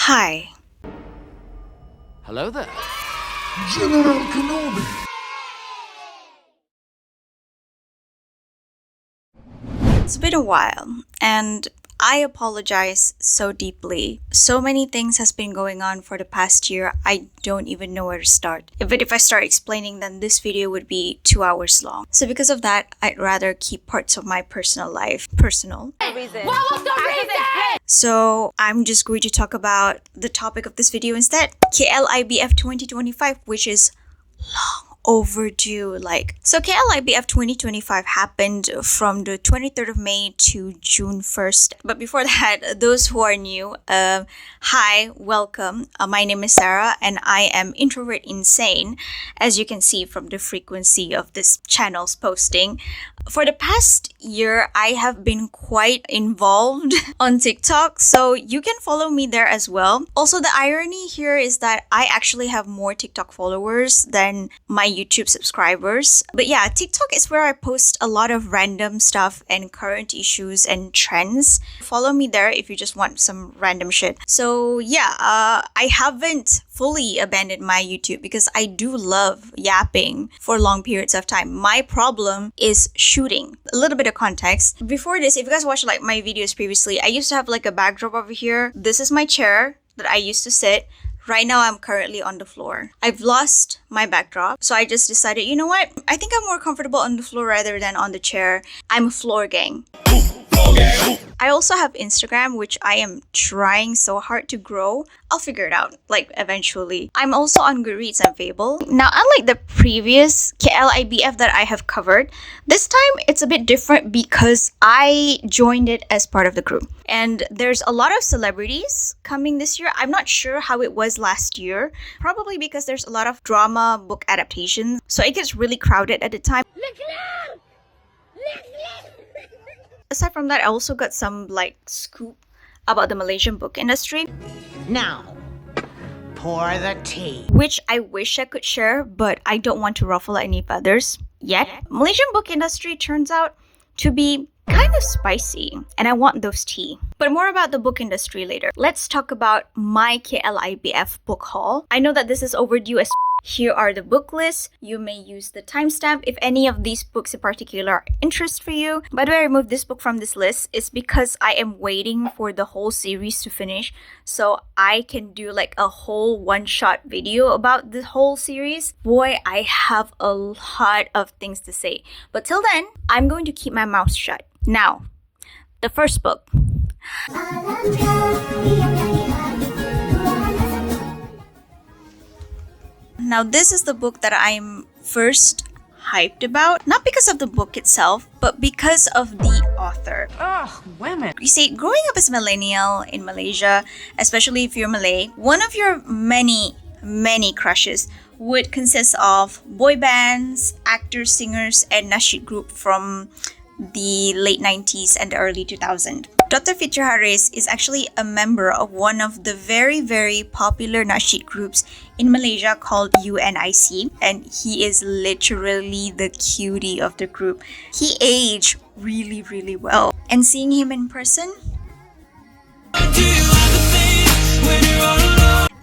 Hi. Hello there. General Kenobi. It's been a while, and I apologize so deeply. So many things has been going on for the past year, I don't even know where to start. But if I start explaining, then this video would be 2 hours long. So because of that, I'd rather keep parts of my personal life personal. What was the reason? So I'm just going to talk about the topic of this video instead. KLIBF 2025, which is long overdue. So KLIBF 2025 happened from the 23rd of May to June 1st. But before that, those who are new, hi, welcome. My name is Sara and I am introvert insane, as you can see from the frequency of this channel's posting. For the past year, I have been quite involved on TikTok, so you can follow me there as well. Also, the irony here is that I actually have more TikTok followers than my YouTube subscribers. But yeah, TikTok is where I post a lot of random stuff and current issues and trends. Follow me there if you just want some random shit. So yeah, I haven't fully abandoned my YouTube because I do love yapping for long periods of time. My problem is shooting. A little bit of context. Before this, if you guys watched my videos previously, I used to have a backdrop over here. This is my chair that I used to sit. Right now, I'm currently on the floor. I've lost my backdrop, so I just decided, you know what? I think I'm more comfortable on the floor rather than on the chair. I'm a floor gang. I also have Instagram, which I am trying so hard to grow. I'll figure it out, eventually. I'm also on Goodreads and Fable. Now, unlike the previous KLIBF that I have covered, this time it's a bit different because I joined it as part of the group. And there's a lot of celebrities coming this year. I'm not sure how it was last year. Probably because there's a lot of drama book adaptations. So it gets really crowded at the time. Aside from that, I also got some scoop about the Malaysian book industry. Now, pour the tea. Which I wish I could share, but I don't want to ruffle any feathers yet. Malaysian book industry turns out to be kind of spicy, and I want those tea. But more about the book industry later. Let's talk about my KLIBF book haul. I know that this is overdue as here are the book lists. You may use the timestamp if any of these books in particular are interest for you. By the way, I removed this book from this list is because I am waiting for the whole series to finish so I can do a whole one-shot video about the whole series. Boy, I have a lot of things to say. But till then, I'm going to keep my mouth shut. Now, the first book. Now, this is the book that I'm first hyped about. Not because of the book itself, but because of the author. Ugh, women. You see, growing up as a millennial in Malaysia, especially if you're Malay, one of your many crushes would consist of boy bands, actors, singers, and nasheed group from the late 90s and the early 2000s. Dr. Fitri is actually a member of one of the very popular nasheed groups in Malaysia called UNIC, and he is literally the cutie of the group. He aged really well, and seeing him in person,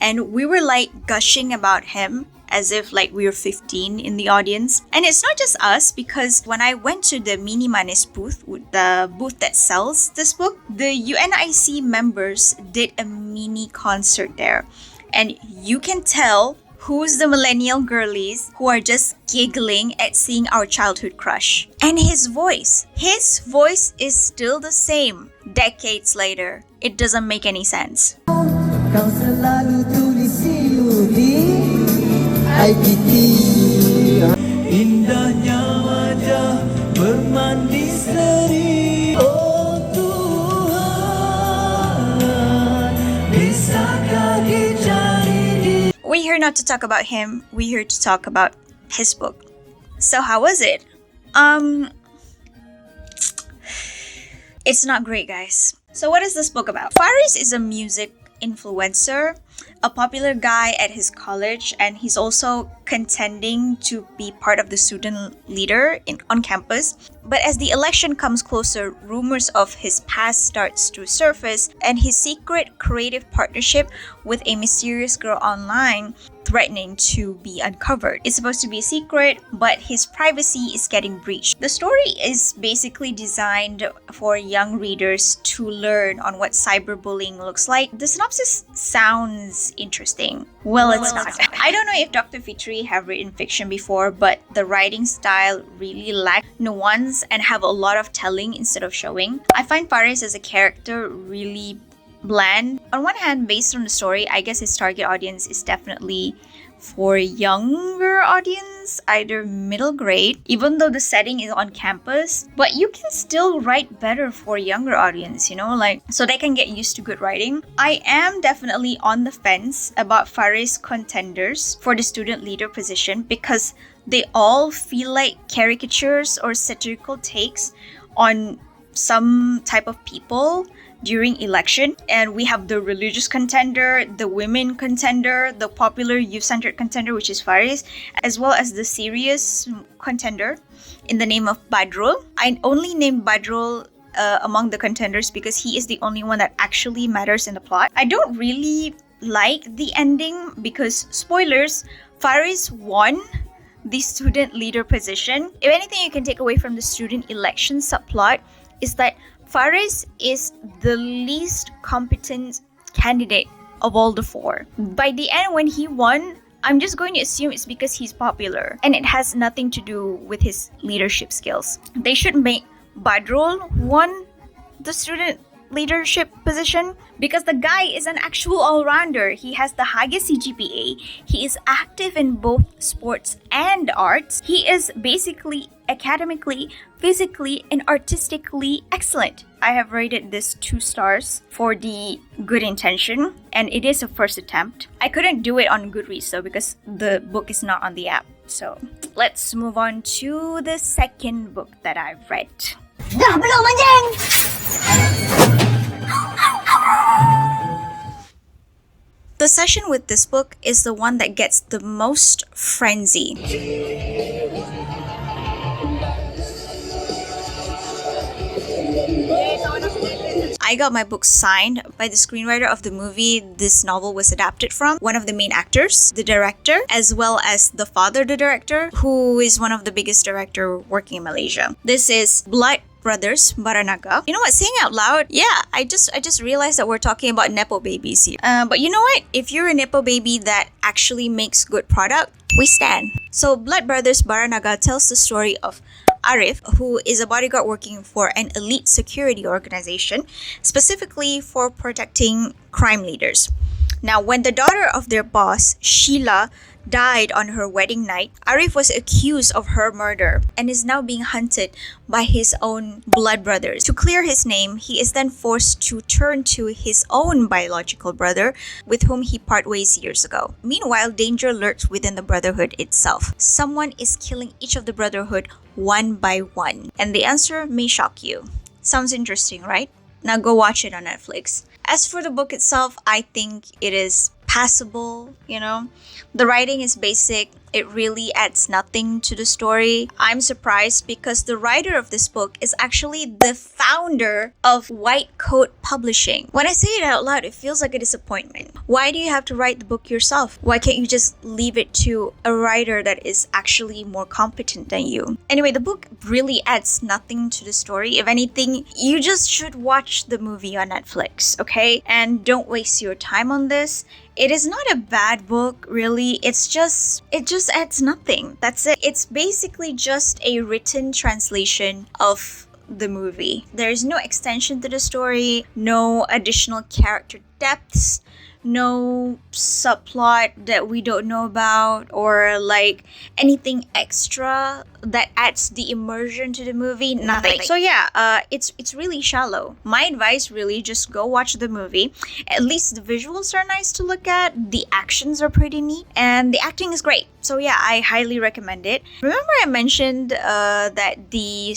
and we were gushing about him as if we were 15 in the audience. And it's not just us, because when I went to the Mini Manis booth, the booth that sells this book, the UNIC members did a mini concert there. And you can tell who's the millennial girlies who are just giggling at seeing our childhood crush. And his voice is still the same decades later. It doesn't make any sense. Kau selalu tulisi di IPT. Indahnya wajah bermandi seri. Oh Tuhan, bisakah dicari. We're here not to talk about him. We're here to talk about his book. So how was it? It's not great, guys. So what is this book about? Faris is a music influencer, a popular guy at his college, and he's also contending to be part of the student leader on campus. But as the election comes closer, rumors of his past starts to surface, and his secret creative partnership with a mysterious girl online threatening to be uncovered. It's supposed to be a secret, but his privacy is getting breached. The story is basically designed for young readers to learn on what cyberbullying looks like. The synopsis sounds interesting. Well, it's not. I don't know if Dr. Fitri have written fiction before, but the writing style really lacks nuance and have a lot of telling instead of showing. I find Faris as a character really bland. On one hand, based on the story, I guess his target audience is definitely for younger audience, either middle grade, even though the setting is on campus. But you can still write better for younger audience, so they can get used to good writing. I am definitely on the fence about Faris' contenders for the student leader position because they all feel like caricatures or satirical takes on some type of people during election. And we have the religious contender, the women contender, the popular youth-centered contender, which is Faris, as well as the serious contender in the name of Badrul. I only named Badrul among the contenders because he is the only one that actually matters in the plot. I don't really like the ending because, spoilers, Faris won the student leader position. If anything you can take away from the student election subplot is that Faris is the least competent candidate of all the four. By the end, when he won, I'm just going to assume it's because he's popular and it has nothing to do with his leadership skills. They should make Badrul won the student leadership position because the guy is an actual all-rounder. He has the highest CGPA. He is active in both sports and arts. He is basically academically, physically, and artistically excellent. I have rated this 2 stars for the good intention, and it is a first attempt. I couldn't do it on Goodreads though because the book is not on the app. So let's move on to the second book that I've read. Dah belum anjing? The session with this book is the one that gets the most frenzy. I got my book signed by the screenwriter of the movie this novel was adapted from, one of the main actors, the director, as well as the father of the director, who is one of the biggest director working in Malaysia. This is Blood Brothers, Bara Naga. You know what? Saying out loud, yeah, I just realized that we're talking about Nepo babies here. But you know what? If you're a Nepo baby that actually makes good product, we stand. So Blood Brothers, Bara Naga tells the story of Arif, who is a bodyguard working for an elite security organization, specifically for protecting crime leaders. Now, when the daughter of their boss, Sheila, died on her wedding night, Arif was accused of her murder and is now being hunted by his own blood brothers. To clear his name, he is then forced to turn to his own biological brother, with whom he part ways years ago. Meanwhile, danger lurks within the brotherhood itself. Someone is killing each of the brotherhood one by one. And the answer may shock you. Sounds interesting, right? Now go watch it on Netflix. As for the book itself, I think it is passable, The writing is basic. It really adds nothing to the story. I'm surprised because the writer of this book is actually the founder of White Coat Publishing. When I say it out loud, it feels like a disappointment. Why do you have to write the book yourself? Why can't you just leave it to a writer that is actually more competent than you? Anyway, the book really adds nothing to the story. If anything, you just should watch the movie on Netflix, okay? And don't waste your time on this. It is not a bad book, really. It just adds nothing. That's it. It's basically just a written translation of the movie. There's no extension to the story, no additional character depths, no subplot that we don't know about, or like anything extra that adds the immersion to the movie. Nothing. So yeah, it's really shallow. My advice, really, just go watch the movie. At least the visuals are nice to look at, the actions are pretty neat, and the acting is great. So yeah, I highly recommend it. Remember I mentioned that the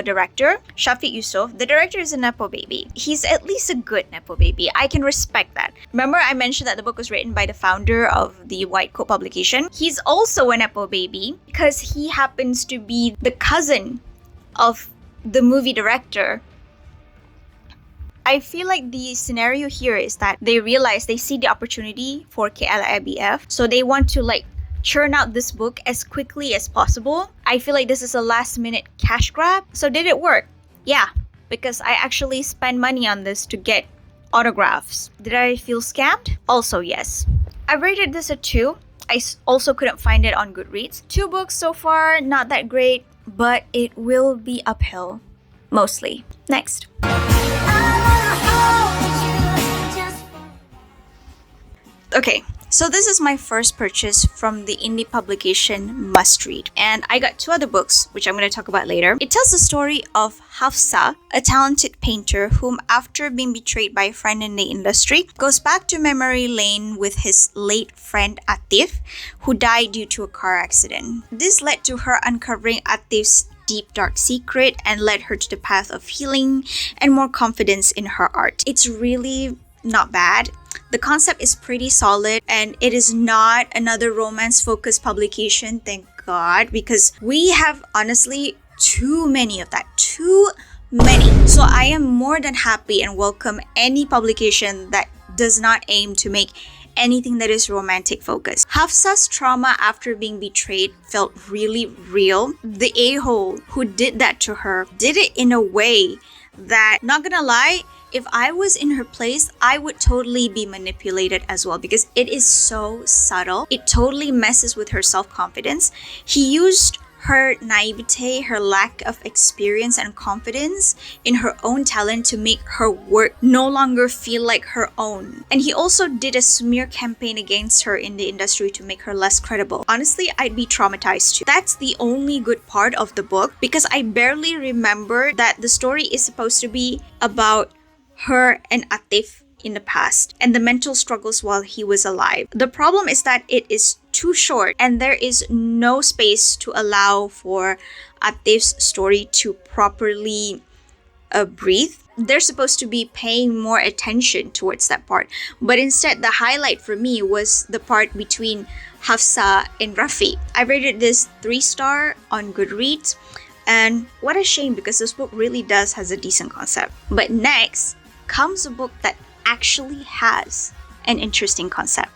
director, Shafiq Yusof, the director is a Nepo baby. He's at least a good Nepo baby. I can respect that. Remember I mentioned that the book was written by the founder of the White Coat publication. He's also a Nepo baby because he happens to be the cousin of the movie director. I feel like the scenario here is that they realize they see the opportunity for KLIBF, so they want to like churn out this book as quickly as possible. I feel like this is a last minute cash grab. So did it work? Yeah, because I actually spent money on this to get autographs. Did I feel scammed? Also yes. I rated this a 2. I also couldn't find it on Goodreads. 2 books so far, not that great, but it will be uphill, mostly. Next. Okay, so this is my first purchase from the indie publication Must Read, and I got 2 other books, which I'm going to talk about later. It tells the story of Hafsa, a talented painter whom, after being betrayed by a friend in the industry, goes back to memory lane with his late friend Atif, who died due to a car accident. This led to her uncovering Atif's deep dark secret and led her to the path of healing and more confidence in her art. It's really not bad. The concept is pretty solid, and it is not another romance-focused publication, thank God, because we have honestly too many of that. Too many. So I am more than happy and welcome any publication that does not aim to make anything that is romantic focused. Hafsa's trauma after being betrayed felt really real. The a-hole who did that to her did it in a way that, not gonna lie, if I was in her place, I would totally be manipulated as well, because it is so subtle. It totally messes with her self-confidence. He used her naivete, her lack of experience and confidence in her own talent to make her work no longer feel like her own. And he also did a smear campaign against her in the industry to make her less credible. Honestly, I'd be traumatized too. That's the only good part of the book, because I barely remember that the story is supposed to be about her and Atif in the past and the mental struggles while he was alive. The problem is that it is too short and there is no space to allow for Atif's story to properly breathe. They're supposed to be paying more attention towards that part, but instead the highlight for me was the part between Hafsa and Rafi. I rated this 3-star on Goodreads, and what a shame, because this book really does has a decent concept. But next comes a book that actually has an interesting concept.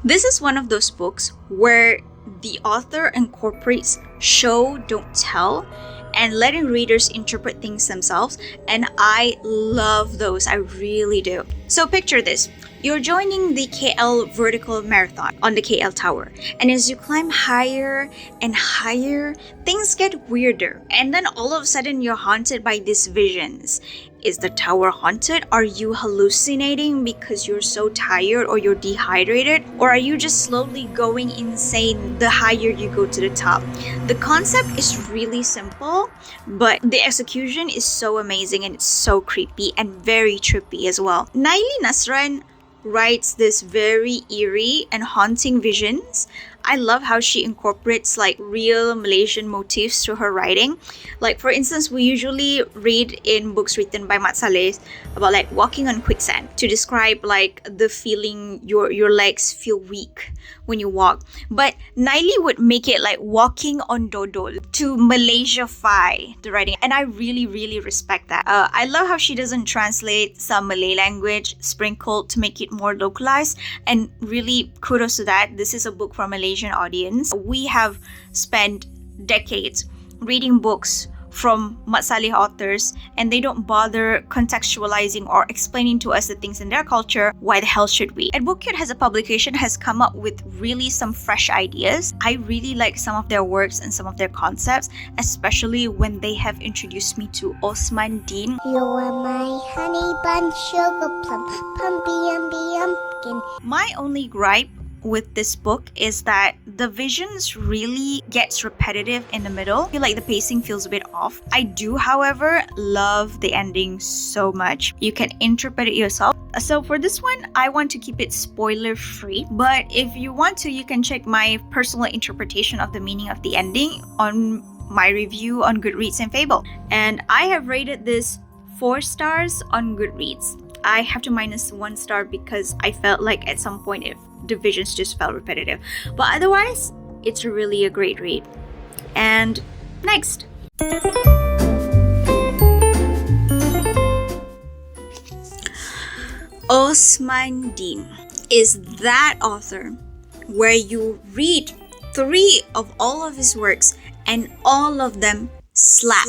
This is one of those books where the author incorporates show, don't tell, and letting readers interpret things themselves, and I love those. I really do. So picture this. You're joining the KL vertical marathon on the KL tower, and as you climb higher and higher, things get weirder, and then all of a sudden you're haunted by these visions. Is the tower haunted? Are you hallucinating because you're so tired or you're dehydrated? Or are you just slowly going insane the higher you go to the top? The concept is really simple, but the execution is so amazing, and it's so creepy and very trippy as well. Nayli Nasran writes this very eerie and haunting visions. I love how she incorporates like real Malaysian motifs to her writing. Like for instance, we usually read in books written by Mat Saleh about like walking on quicksand to describe like the feeling your legs feel weak when you walk. But Nayli would make it like walking on dodol to Malaysia-fy the writing, and I really respect that. I love how she doesn't translate some Malay language sprinkled to make it more localized, and really kudos to that. This is a book for Malaysian audience. We have spent decades reading books from Mat Saleh authors, and they don't bother contextualizing or explaining to us the things in their culture. Why the hell should we? And Bookyard as a publication has come up with really some fresh ideas. I really like some of their works and some of their concepts, especially when they have introduced me to Osman Deen. You are my honey bun, sugar plum, pumpy pumpkin. My only gripe with this book is that the visions really gets repetitive in the middle. I feel like the pacing feels a bit off. I do, however, love the ending so much. You can interpret it yourself. So for this one, I want to keep it spoiler free, but if you want to, you can check my personal interpretation of the meaning of the ending on my review on Goodreads and Fable. And I have rated this 4 stars on Goodreads. I have to minus 1 star because I felt like at some point divisions just felt repetitive. But otherwise, it's really a great read. And next. Osman Deen is that author where you read 3 of all of his works and all of them slap.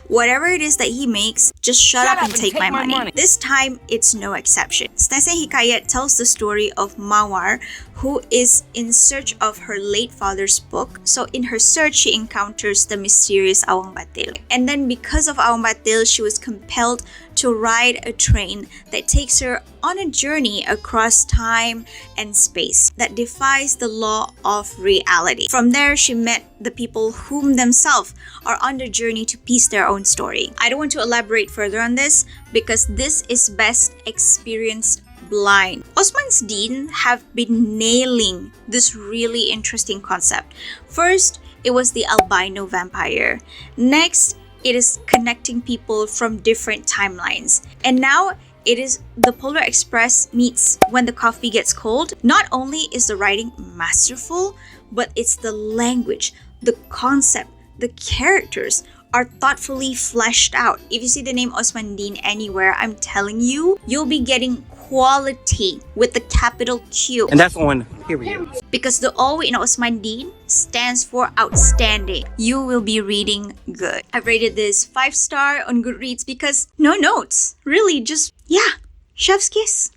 Whatever it is that he makes, just shut up and take my money. This time, it's no exception. Stesen Hikayat tells the story of Mawar, who is in search of her late father's book. So in her search, she encounters the mysterious Awang Batil. And then because of Awang Batil, she was compelled to ride a train that takes her on a journey across time and space that defies the law of reality. From there, she met the people whom themselves are on the journey to piece their own story. I don't want to elaborate further on this because this is best experienced blind. Osman's Deen have been nailing this really interesting concept. First, it was the albino vampire. Next, it is connecting people from different timelines. And now, it is the Polar Express meets When the Coffee Gets Cold. Not only is the writing masterful, but it's the language, the concept, the characters are thoughtfully fleshed out. If you see the name Osman Deen anywhere, I'm telling you, you'll be getting quality with the capital Q. And that's on period. Because the O in Osman Deen stands for outstanding. You will be reading good. I've rated this 5-star on Goodreads because no notes. Really, just, yeah, chef's kiss.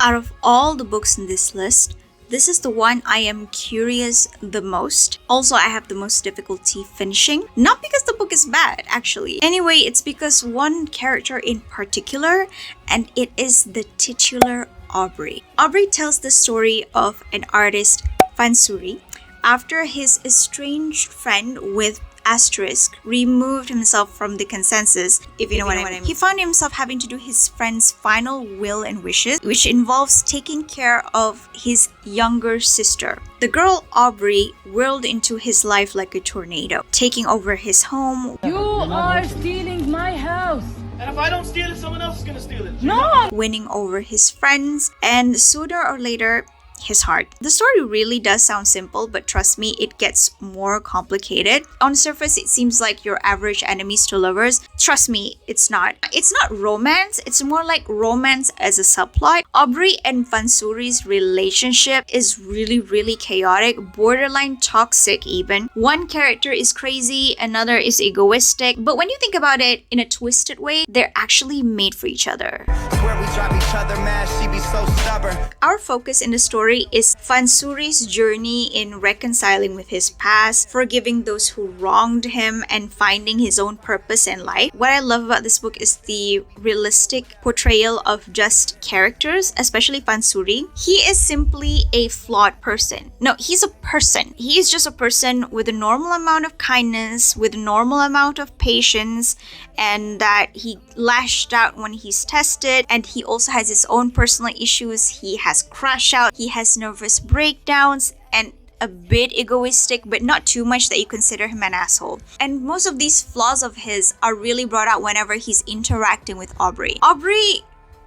Out of all the books in this list, this is the one I am curious the most. Also, I have the most difficulty finishing. Not because the book is bad, actually. Anyway, it's because one character in particular, and it is the titular Aubrey. Aubrey tells the story of an artist, Fansuri, after his estranged friend with asterisk removed himself from the consensus, if you know what I mean. He found himself having to do his friend's final will and wishes, which involves taking care of his younger sister. The girl Aubrey whirled into his life like a tornado, taking over his home. You are stealing my house. And if I don't steal it, someone else is gonna steal it. No! Winning over his friends, and sooner or later, his heart. The story really does sound simple, but trust me, it gets more complicated. On the surface, it seems like your average enemies to lovers. Trust me, it's not. It's not romance, it's more like romance as a subplot. Aubrey and Fansuri's relationship is really chaotic, borderline toxic even. One character is crazy, another is egoistic, but when you think about it in a twisted way, they're actually made for each other. Swear we drive each other mad, she be so stubborn. Our focus in the story is Fansuri's journey in reconciling with his past, forgiving those who wronged him, and finding his own purpose in life. What I love about this book is the realistic portrayal of just characters, especially Fansuri. He is simply a flawed person. No, he's a person. He is just a person with a normal amount of kindness, with a normal amount of patience, and that he lashed out when he's tested, and he also has his own personal issues. He has crash out, he has nervous breakdowns, and a bit egoistic, but not too much that you consider him an asshole. And most of these flaws of his are really brought out whenever he's interacting with Aubrey. Aubrey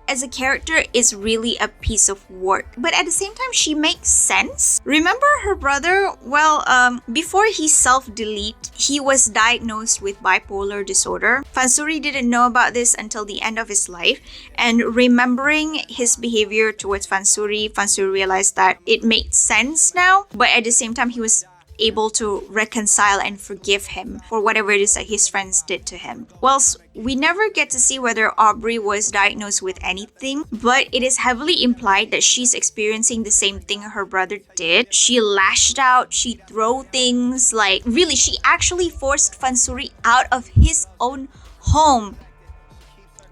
as a character is really a piece of work, but at the same time she makes sense. Remember her brother? Well, before he self-delete, he was diagnosed with bipolar disorder. Fansuri didn't know about this until the end of his life, and remembering his behavior towards Fansuri realized that it made sense now, but at the same time he was able to reconcile and forgive him for whatever it is that his friends did to him. Whilst we never get to see whether Aubrey was diagnosed with anything, but it is heavily implied that she's experiencing the same thing her brother did. She lashed out, she threw things, like really, she actually forced Fansuri out of his own home.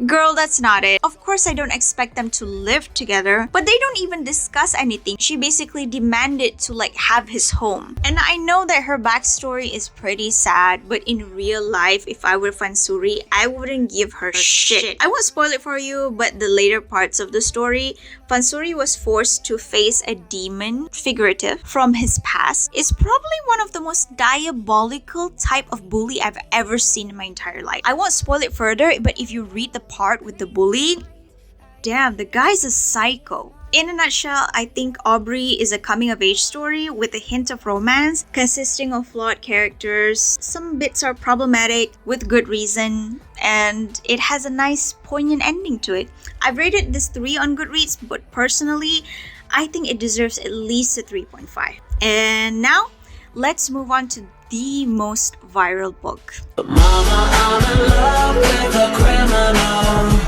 Girl, that's not it. Of course, I don't expect them to live together, but they don't even discuss anything. She basically demanded to have his home. And I know that her backstory is pretty sad, but in real life, if I were Fansuri, I wouldn't give her shit. I won't spoil it for you, but the later parts of the story Pansuri was forced to face a demon, figurative, from his past is probably one of the most diabolical type of bully I've ever seen in my entire life. I won't spoil it further, but if you read the part with the bully, damn, the guy's a psycho. In a nutshell, I think Aubrey is a coming-of-age story with a hint of romance, consisting of flawed characters. Some bits are problematic with good reason, and it has a nice, poignant ending to it. I've rated this 3 on Goodreads, but personally, I think it deserves at least a 3.5. And now, let's move on to the most viral book. Mama, I'm in love with a criminal.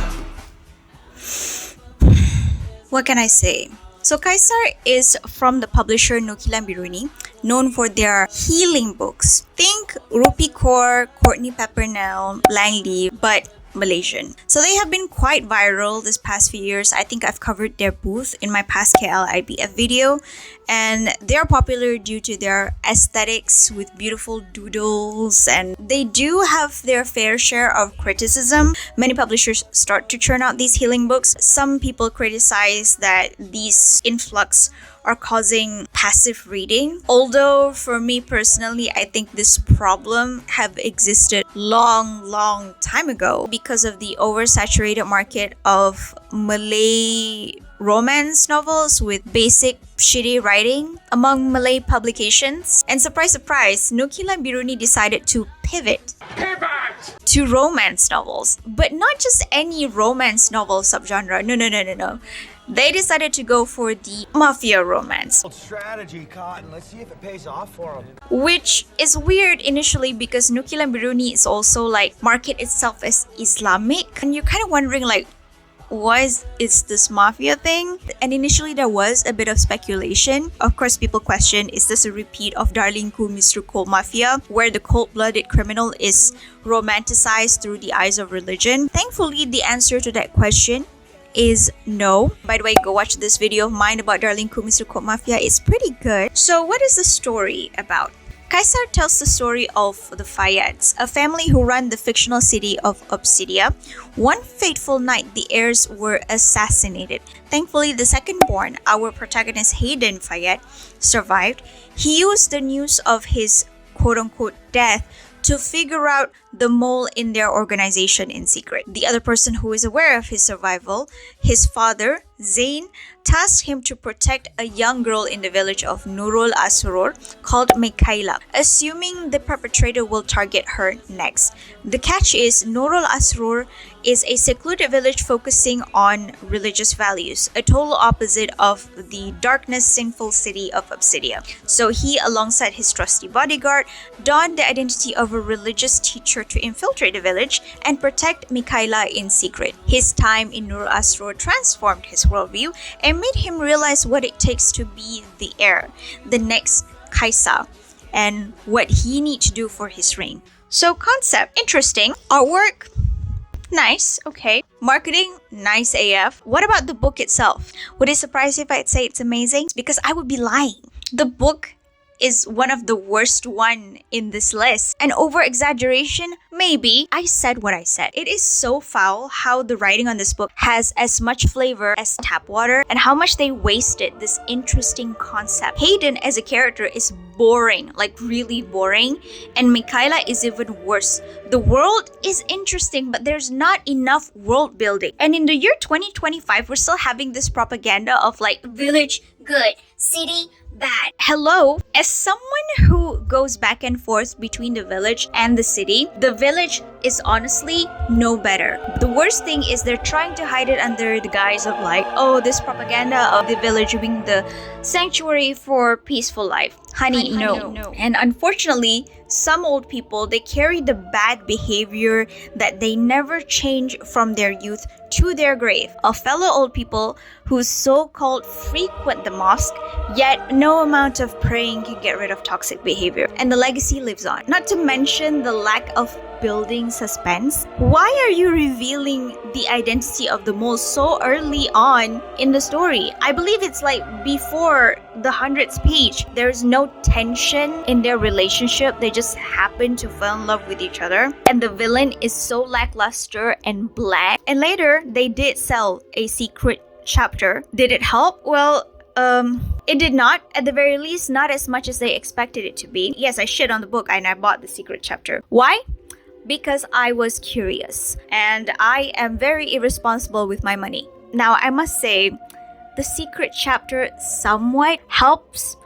What can I say? So Kaisar is from the publisher Nukilan Biruni, known for their healing books. Think Rupi Kaur, Courtney Peppernell, Langley, but Malaysian. So they have been quite viral this past few years. I think I've covered their booth in my past KLIBF video, and they're popular due to their aesthetics with beautiful doodles, and they do have their fair share of criticism. Many publishers start to churn out these healing books. Some people criticize that these influx are causing passive reading. Although for me personally, I think this problem have existed long time ago because of the oversaturated market of Malay romance novels with basic shitty writing among Malay publications. And surprise, Nukilan Biruni decided to pivot to romance novels. But not just any romance novel subgenre. No. They decided to go for the mafia romance. Strategy, Cotton. Let's see if it pays off for them. Which is weird initially because Nukilan Biruni is also market itself as Islamic. And you're kind of wondering what is this mafia thing? And initially there was a bit of speculation. Of course, people question, is this a repeat of Darlingku Mr. Cold Mafia, where the cold-blooded criminal is romanticized through the eyes of religion? Thankfully, the answer to that question is no. By the way, go watch this video of mine about Darlingku Mr. Cold Mafia. It's pretty good. So what is the story about? Kaisar tells the story of the Fayyads, a family who run the fictional city of Obsidia. One fateful night, the heirs were assassinated. Thankfully, the second-born, our protagonist Hayden Fayyad, survived. He used the news of his quote-unquote death to figure out the mole in their organization in secret. The other person who is aware of his survival, his father, Zain, tasked him to protect a young girl in the village of Nurul Asror called Mikaela, assuming the perpetrator will target her next. The catch is Nurul Asror is a secluded village focusing on religious values, a total opposite of the darkness sinful city of Obsidia. So he, alongside his trusty bodyguard, donned the identity of a religious teacher to infiltrate the village and protect Mikaela in secret. His time in Nurul Asror transformed his worldview and made him realize what it takes to be the heir, the next Kaisar, and what he needs to do for his reign. So concept, interesting. Artwork, nice, okay. Marketing, nice AF. What about the book itself? Would it surprise you if I'd say it's amazing? Because I would be lying. The book is one of the worst one in this list. And over exaggeration, maybe. I said what I said. It is so foul how the writing on this book has as much flavor as tap water and how much they wasted this interesting concept. Hayden as a character is boring, really boring, and Mikaela is even worse. The world is interesting, but there's not enough world building. And in the year 2025, we're still having this propaganda of village good, city bad. Hello, as someone who goes back and forth between the village and the city, the village is honestly no better. The worst thing is they're trying to hide it under the guise of this propaganda of the village being the sanctuary for peaceful life. Honey, no. And unfortunately, some old people, they carry the bad behavior that they never change from their youth to their grave. Of fellow old people who so-called frequent the mosque, yet no amount of praying can get rid of toxic behavior. And the legacy lives on. Not to mention the lack of building suspense. Why are you revealing the identity of the mole so early on in the story? I believe it's before the 100th page. There's no tension in their relationship. They just happen to fall in love with each other. And the villain is so lackluster and bland. And later, they did sell a secret chapter. Did it help? Well, it did not. At the very least, not as much as they expected it to be. Yes, I shit on the book and I bought the secret chapter. Why? Because I was curious and I am very irresponsible with my money. Now, I must say, the secret chapter somewhat helps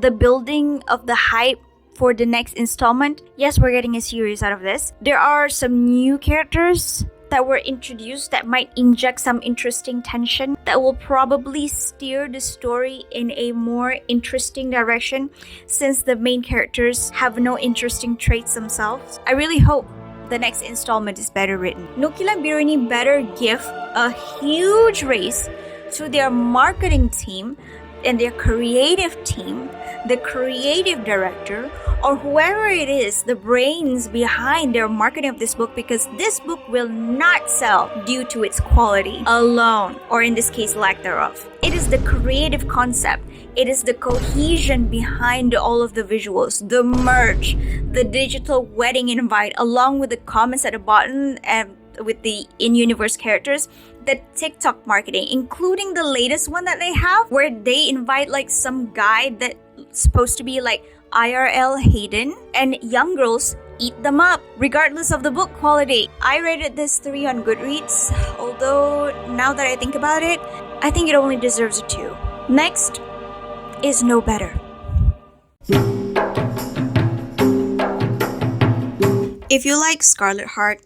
the building of the hype for the next installment. Yes, we're getting a series out of this. There are some new characters that were introduced that might inject some interesting tension that will probably steer the story in a more interesting direction since the main characters have no interesting traits themselves. I really hope the next installment is better written. Nukilan Biru ini better give a huge raise to their marketing team and their creative team, the creative director, or whoever it is, the brains behind their marketing of this book, because this book will not sell due to its quality alone, or in this case, lack thereof. It is the creative concept. It is the cohesion behind all of the visuals, the merch, the digital wedding invite, along with the comments at the bottom and with the in-universe characters, the TikTok marketing, including the latest one that they have, where they invite like some guy that's supposed to be like IRL Hayden, and young girls eat them up, regardless of the book quality. I rated this 3 on Goodreads, although now that I think about it, I think it only deserves a 2. Next is No Better. If you like Scarlet Heart,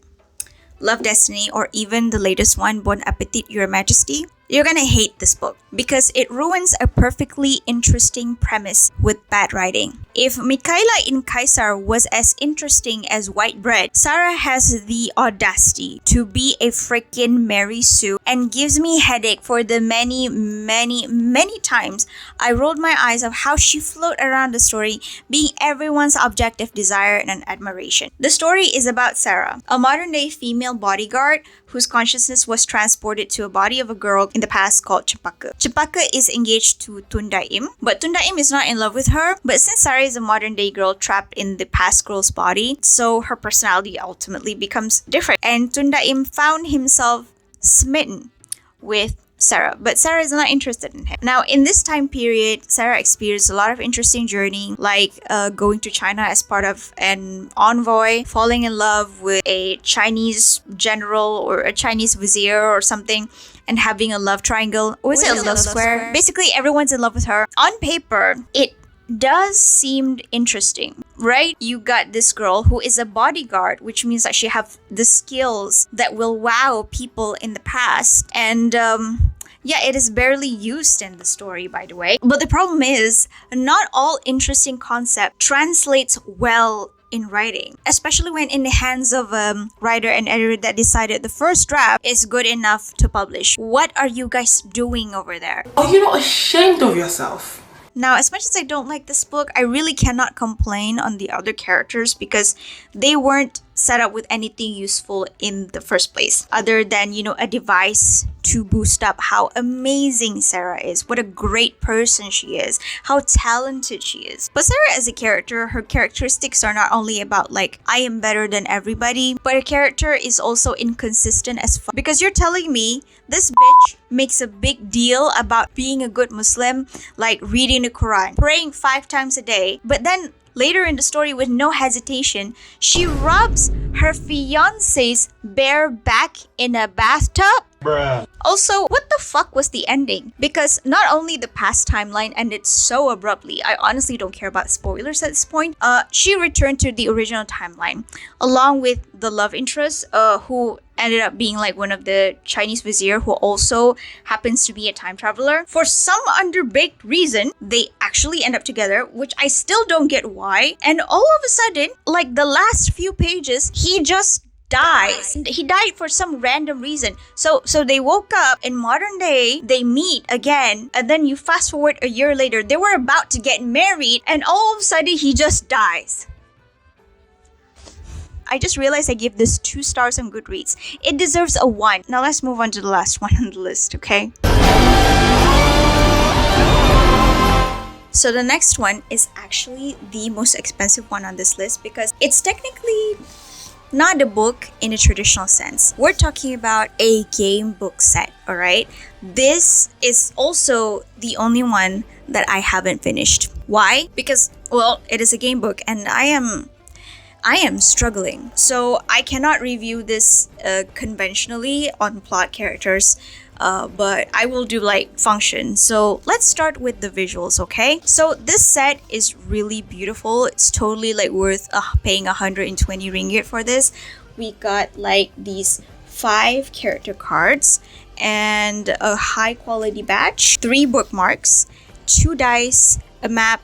Love Destiny, or even the latest one, Bon Appetit, Your Majesty, you're gonna hate this book because it ruins a perfectly interesting premise with bad writing. If Michaela in Kaisar was as interesting as White Bread, Sara has the audacity to be a freaking Mary Sue and gives me headache for the many times I rolled my eyes of how she floated around the story, being everyone's objective desire and admiration. The story is about Sara, a modern-day female bodyguard whose consciousness was transported to a body of a girl in the past called Cempaka. Cempaka is engaged to Tundaim, but Tundaim is not in love with her. But since Sara is a modern-day girl trapped in the past girl's body, so her personality ultimately becomes different. And Tundaim found himself smitten with Sara, but Sara is not interested in him. Now, in this time period, Sara experienced a lot of interesting journey, like going to China as part of an envoy, falling in love with a Chinese general or a Chinese vizier or something, and having a love triangle. Or is it a love square? Basically, everyone's in love with her. On paper, it does seem interesting, right? You got this girl who is a bodyguard, which means that she have the skills that will wow people in the past. And yeah, it is barely used in the story, by the way. But the problem is, not all interesting concept translates well in writing, especially when in the hands of a writer and editor that decided the first draft is good enough to publish. What are you guys doing over there? Are you not ashamed of yourself? Now, as much as I don't like this book, I really cannot complain on the other characters because they weren't set up with anything useful in the first place, other than, you know, a device to boost up how amazing Sara is, what a great person she is, how talented she is. But Sara as a character, her characteristics are not only about like, I am better than everybody, but her character is also inconsistent as fuck. Because you're telling me this bitch makes a big deal about being a good Muslim, like reading the Quran, praying 5 times a day, but then later in the story, with no hesitation, she rubs her fiance's bare back in a bathtub? Bruh. Also, what the fuck was the ending? Because not only the past timeline ended so abruptly, I honestly don't care about spoilers at this point. She returned to the original timeline, along with the love interest, who ended up being like one of the Chinese vizier who also happens to be a time traveler. For some underbaked reason, they actually end up together, which I still don't get why. And all of a sudden, like the last few pages, he just dies. He died for some random reason. So they woke up in modern day, they meet again, and then you fast forward a year later, they were about to get married, and all of a sudden he just dies. I just realized I gave this 2 stars on Goodreads. It deserves a 1. Now let's move on to the last one on the list, okay? So the next one is actually the most expensive one on this list because it's technically not a book in a traditional sense. We're talking about a game book set, alright? This is also the only one that I haven't finished. Why? Because, well, it is a game book and I am struggling. So I cannot review this conventionally on plot characters, but I will do like function. So let's start with the visuals, okay? So this set is really beautiful. It's totally like worth paying 120 ringgit for this. We got like these 5 character cards and a high quality badge, 3 bookmarks, 2 dice, a map,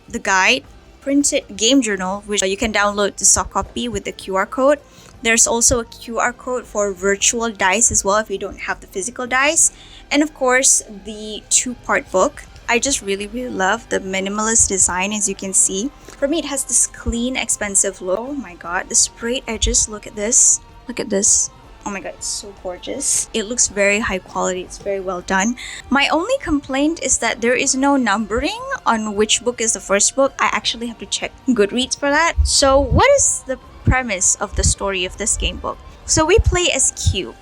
the guide, printed game journal, which you can download the soft copy with the QR code. There's also a QR code for virtual dice as well if you don't have the physical dice. And of course, the 2-part book. I just really love the minimalist design, as you can see. For me, it has this clean, expensive look. Oh my god, the sprayed edges, look at this. Look at this. Oh my god, it's so gorgeous. It looks very high quality. It's very well done. My only complaint is that there is no numbering on which book is the first book. I actually have to check Goodreads for that. So what is the premise of the story of this game book? So we play as Q,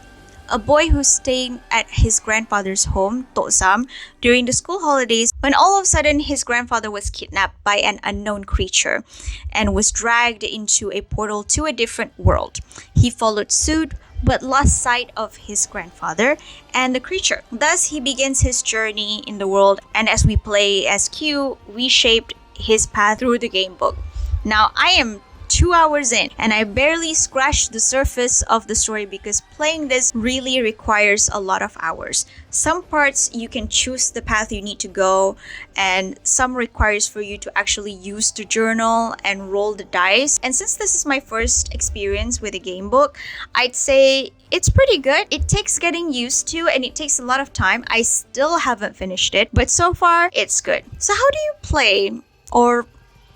a boy who's staying at his grandfather's home, Tok Sam, during the school holidays when all of a sudden his grandfather was kidnapped by an unknown creature and was dragged into a portal to a different world. He followed suit but lost sight of his grandfather and the creature. Thus, he begins his journey in the world, and as we play as Q, we shaped his path through the game book. Now, I am 2 hours in and I barely scratched the surface of the story because playing this really requires a lot of hours. Some parts you can choose the path you need to go, and some requires for you to actually use the journal and roll the dice. And since this is my first experience with a game book, I'd say it's pretty good. It takes getting used to and it takes a lot of time. I still haven't finished it, but so far it's good. So how do you play or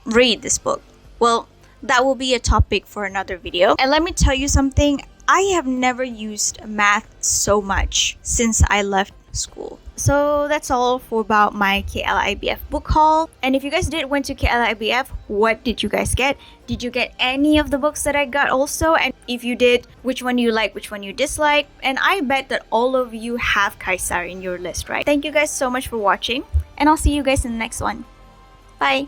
read this book? Well, that will be a topic for another video. And let me tell you something, I have never used math so much since I left school. So that's all for about my KLIBF book haul. And if you guys did went to KLIBF, what did you guys get? Did you get any of the books that I got also? And if you did, which one you like, which one you dislike? And I bet that all of you have Kaisar in your list, right? Thank you guys so much for watching, and I'll see you guys in the next one. Bye!